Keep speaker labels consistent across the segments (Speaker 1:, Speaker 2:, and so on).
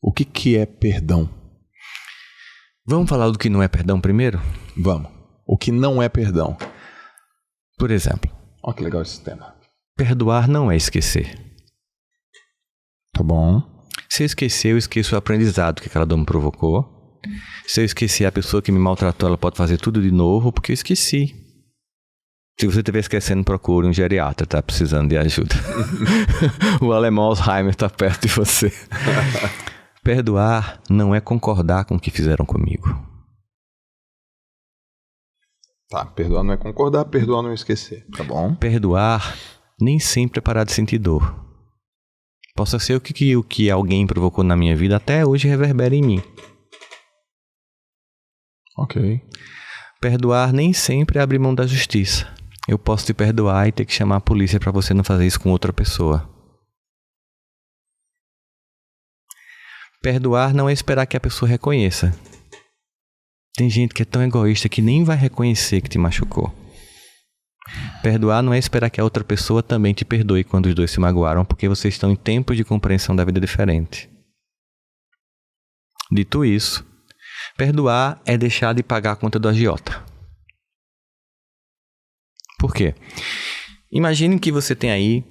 Speaker 1: O que é perdão?
Speaker 2: Vamos falar do que não é perdão primeiro?
Speaker 1: Vamos. O que não é perdão?
Speaker 2: Por exemplo.
Speaker 1: Olha que legal esse tema.
Speaker 2: Perdoar não é esquecer.
Speaker 1: Tá bom.
Speaker 2: Se eu esquecer, eu esqueço o aprendizado que aquela dor me provocou. Se eu esquecer a pessoa que me maltratou, ela pode fazer tudo de novo porque eu esqueci. Se você estiver esquecendo, procure um geriatra, tá precisando de ajuda. O alemão Alzheimer tá perto de você. Perdoar não é concordar com o que fizeram comigo.
Speaker 1: Tá, perdoar não é concordar, perdoar não é esquecer. Tá bom.
Speaker 2: Perdoar nem sempre é parar de sentir dor. Possa ser o que alguém provocou na minha vida até hoje reverbera em mim.
Speaker 1: Ok.
Speaker 2: Perdoar nem sempre é abrir mão da justiça. Eu posso te perdoar e ter que chamar a polícia para você não fazer isso com outra pessoa. Perdoar não é esperar que a pessoa reconheça. Tem gente que é tão egoísta que nem vai reconhecer que te machucou. Perdoar não é esperar que a outra pessoa também te perdoe quando os dois se magoaram, porque vocês estão em tempos de compreensão da vida diferente. Dito isso, perdoar é deixar de pagar a conta do agiota. Por quê? Imagine que você tem aí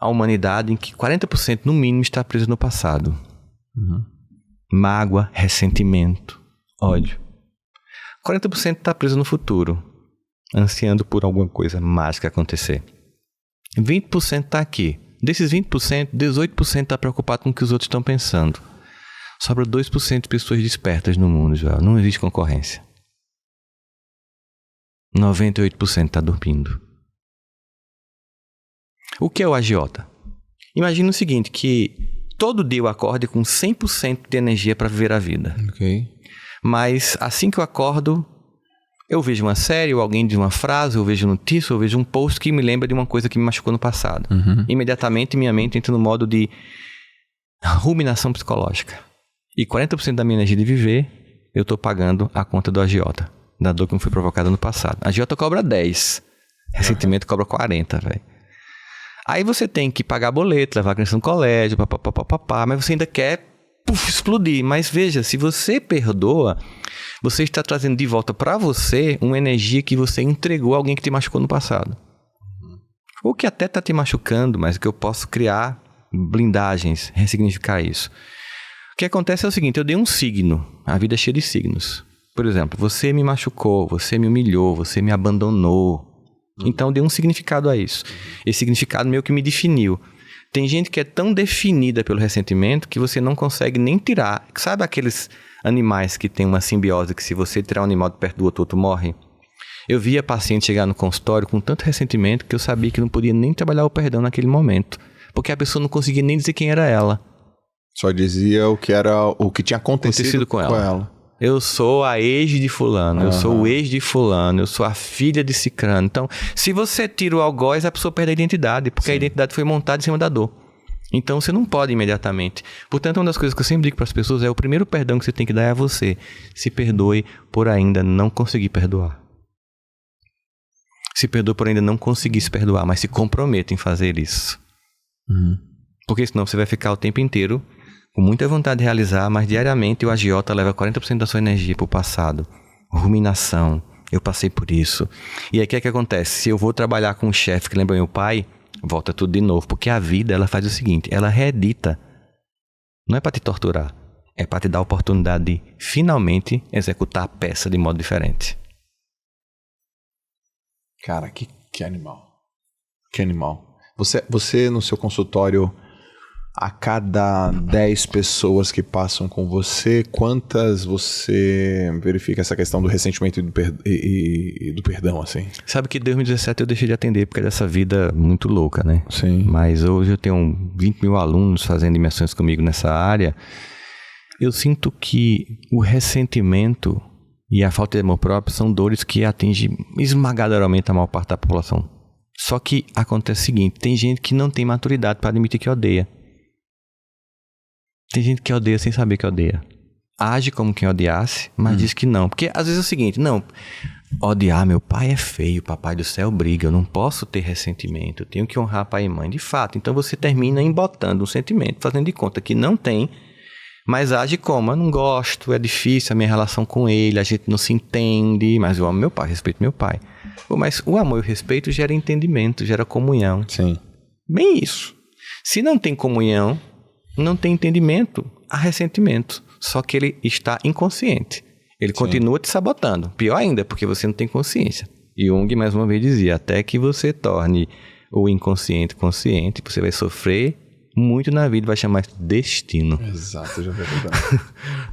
Speaker 2: a humanidade em que 40% no mínimo está preso no passado. Mágoa, ressentimento, ódio. 40% está preso no futuro, ansiando por alguma coisa mágica acontecer. 20% está aqui. Desses 20%, 18% está preocupado com o que os outros estão pensando. Sobra 2% de pessoas despertas no mundo, Joel. Não existe concorrência. 98% está dormindo. O que é o agiota? Imagina o seguinte, que todo dia eu acorde com 100% de energia para viver a vida.
Speaker 1: Ok.
Speaker 2: Mas assim que eu acordo, eu vejo uma série, ou alguém diz uma frase, eu vejo notícia, eu vejo um post que me lembra de uma coisa que me machucou no passado. Imediatamente minha mente entra no modo de ruminação psicológica. E 40% da minha energia de viver, eu estou pagando a conta do agiota, da dor que me foi provocada no passado. A agiota cobra 10, ressentimento cobra 40, velho. Aí você tem que pagar boleto, levar a criança no colégio, papapá, mas você ainda quer explodir. Mas veja, se você perdoa, você está trazendo de volta para você uma energia que você entregou a alguém que te machucou no passado. Ou que até está te machucando, mas que eu posso criar blindagens, ressignificar isso. O que acontece é o seguinte, eu dei um signo, a vida é cheia de signos. Por exemplo, você me machucou, você me humilhou, você me abandonou. Então, dei um significado a isso. Esse significado meio que me definiu. Tem gente que é tão definida pelo ressentimento que você não consegue nem tirar. Sabe aqueles animais que têm uma simbiose que se você tirar um animal de perto do outro morre? Eu via paciente chegar no consultório com tanto ressentimento que eu sabia que não podia nem trabalhar o perdão naquele momento. Porque a pessoa não conseguia nem dizer quem era ela.
Speaker 1: Só dizia o que tinha acontecido com ela.
Speaker 2: Eu sou a ex de fulano, eu sou o ex de fulano, eu sou a filha de cicrano. Então, se você tira o algoz, a pessoa perde a identidade, porque a identidade foi montada em cima da dor. Então, você não pode imediatamente. Portanto, uma das coisas que eu sempre digo para as pessoas é o primeiro perdão que você tem que dar é a você. Se perdoe por ainda não conseguir perdoar. Se perdoe por ainda não conseguir se perdoar, mas se comprometa em fazer isso. Porque senão você vai ficar o tempo inteiro com muita vontade de realizar, mas diariamente o agiota leva 40% da sua energia para o passado. Ruminação, eu passei por isso. E aí o que é que acontece? Se eu vou trabalhar com um chefe que lembra meu pai, volta tudo de novo. Porque a vida, ela faz o seguinte, ela reedita. Não é para te torturar, é para te dar a oportunidade de finalmente executar a peça de modo diferente.
Speaker 1: Cara, que animal. Que animal. Você no seu consultório, a cada 10 pessoas que passam com você, quantas você verifica essa questão do ressentimento e do perdão, assim?
Speaker 2: Sabe que em 2017 eu deixei de atender porque dessa vida muito louca, né?
Speaker 1: Sim.
Speaker 2: Mas hoje eu tenho 20 mil alunos fazendo imersões comigo nessa área. Eu sinto que o ressentimento e a falta de amor próprio são dores que atingem esmagadoramente a maior parte da população. Só que acontece o seguinte, tem gente que não tem maturidade para admitir que odeia. Tem gente que odeia sem saber que odeia. Age como quem odiasse, mas diz que não. Porque às vezes é o seguinte, não, odiar meu pai é feio, papai do céu briga, eu não posso ter ressentimento, eu tenho que honrar pai e mãe. De fato, então você termina embotando um sentimento, fazendo de conta que não tem, Mas age como? Eu não gosto, é difícil a minha relação com ele, a gente não se entende, mas eu amo meu pai, respeito meu pai. Pô, mas o amor e o respeito gera entendimento, gera comunhão.
Speaker 1: Sim.
Speaker 2: Bem isso. Se não tem comunhão, não tem entendimento, há ressentimento. Só que ele está inconsciente. Ele continua te sabotando. Pior ainda, porque você não tem consciência. Jung, mais uma vez, dizia, até que você torne o inconsciente consciente, você vai sofrer muito na vida, vai chamar de destino.
Speaker 1: Exato, já vi verdade.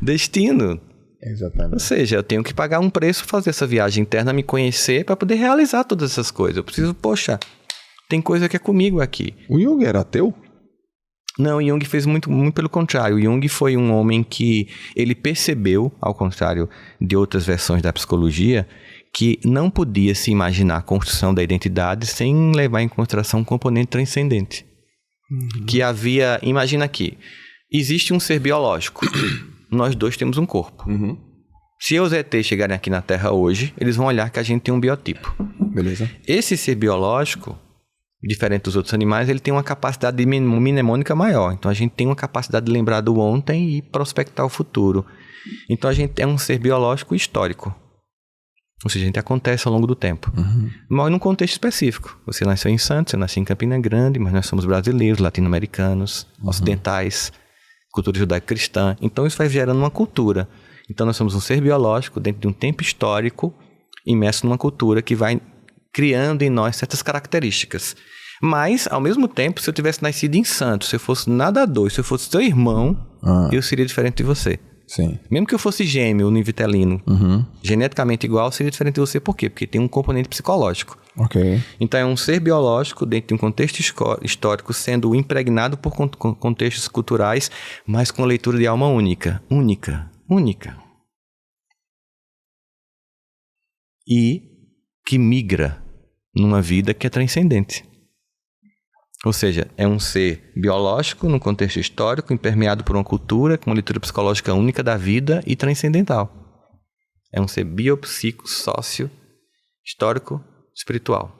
Speaker 2: Destino.
Speaker 1: Exatamente.
Speaker 2: Ou seja, eu tenho que pagar um preço, fazer essa viagem interna, me conhecer para poder realizar todas essas coisas. Eu preciso, poxa, tem coisa que é comigo aqui.
Speaker 1: O Jung era ateu?
Speaker 2: Não, o Jung fez muito pelo contrário. O Jung foi um homem que ele percebeu, ao contrário de outras versões da psicologia, que não podia se imaginar a construção da identidade sem levar em consideração um componente transcendente. Que havia... Imagina aqui, existe um ser biológico. Nós dois temos um corpo. Se os ETs chegarem aqui na Terra hoje, eles vão olhar que a gente tem um biotipo.
Speaker 1: Beleza.
Speaker 2: Esse ser biológico, diferente dos outros animais, ele tem uma capacidade de mnemônica maior. Então, a gente tem uma capacidade de lembrar do ontem e prospectar o futuro. Então, a gente é um ser biológico histórico. Ou seja, a gente acontece ao longo do tempo. Mas num contexto específico. Você nasceu em Santos, eu nasci em Campina Grande, mas nós somos brasileiros, latino-americanos, ocidentais, cultura judaico-cristã. Então, isso vai gerando uma cultura. Então, nós somos um ser biológico dentro de um tempo histórico, imerso numa cultura que vai criando em nós certas características. Mas, ao mesmo tempo, se eu tivesse nascido em Santos, se eu fosse nadador, se eu fosse seu irmão, eu seria diferente de você.
Speaker 1: Sim.
Speaker 2: Mesmo que eu fosse gêmeo, univitelino, geneticamente igual, seria diferente de você. Por quê? Porque tem um componente psicológico.
Speaker 1: Ok.
Speaker 2: Então, é um ser biológico dentro de um contexto histórico, sendo impregnado por contextos culturais, mas com leitura de alma única. Única. E que migra numa vida que é transcendente. Ou seja, é um ser biológico num contexto histórico, impermeado por uma cultura, com uma leitura psicológica única da vida e transcendental. É um ser biopsico, sócio, histórico, espiritual.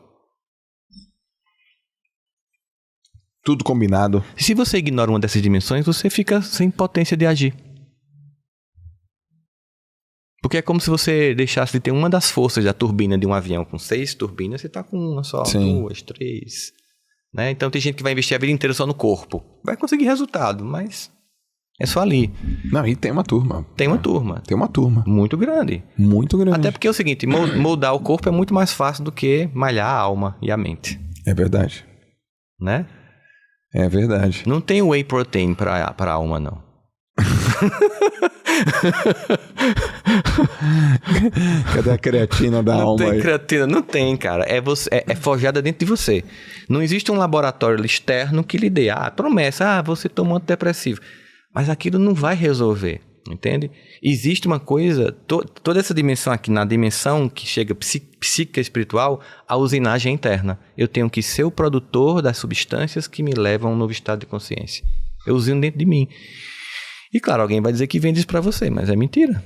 Speaker 1: Tudo combinado.
Speaker 2: Se você ignora uma dessas dimensões, você fica sem potência de agir. Porque é como se você deixasse de ter uma das forças da turbina de um avião com 6 turbinas, você está com uma só, 2, 3... Né? Então tem gente que vai investir a vida inteira só no corpo. Vai conseguir resultado, mas é só ali.
Speaker 1: Não, e tem uma turma.
Speaker 2: Tem uma turma.
Speaker 1: Tem uma turma.
Speaker 2: Muito grande.
Speaker 1: Muito grande.
Speaker 2: Até porque é o seguinte, moldar o corpo é muito mais fácil do que malhar a alma e a mente.
Speaker 1: É verdade.
Speaker 2: Né?
Speaker 1: É verdade.
Speaker 2: Não tem whey protein pra alma, não.
Speaker 1: Cadê a creatina da alma aí?
Speaker 2: Não tem creatina, não tem, cara. É forjada dentro de você. Não existe um laboratório externo que lhe dê promessa, você toma um antidepressivo. Mas aquilo não vai resolver, entende? Existe uma coisa, toda essa dimensão aqui, na dimensão que chega psíquica espiritual, a usinagem interna. Eu tenho que ser o produtor das substâncias que me levam a um novo estado de consciência. Eu usino dentro de mim. E claro, alguém vai dizer que vende isso pra você, mas é mentira.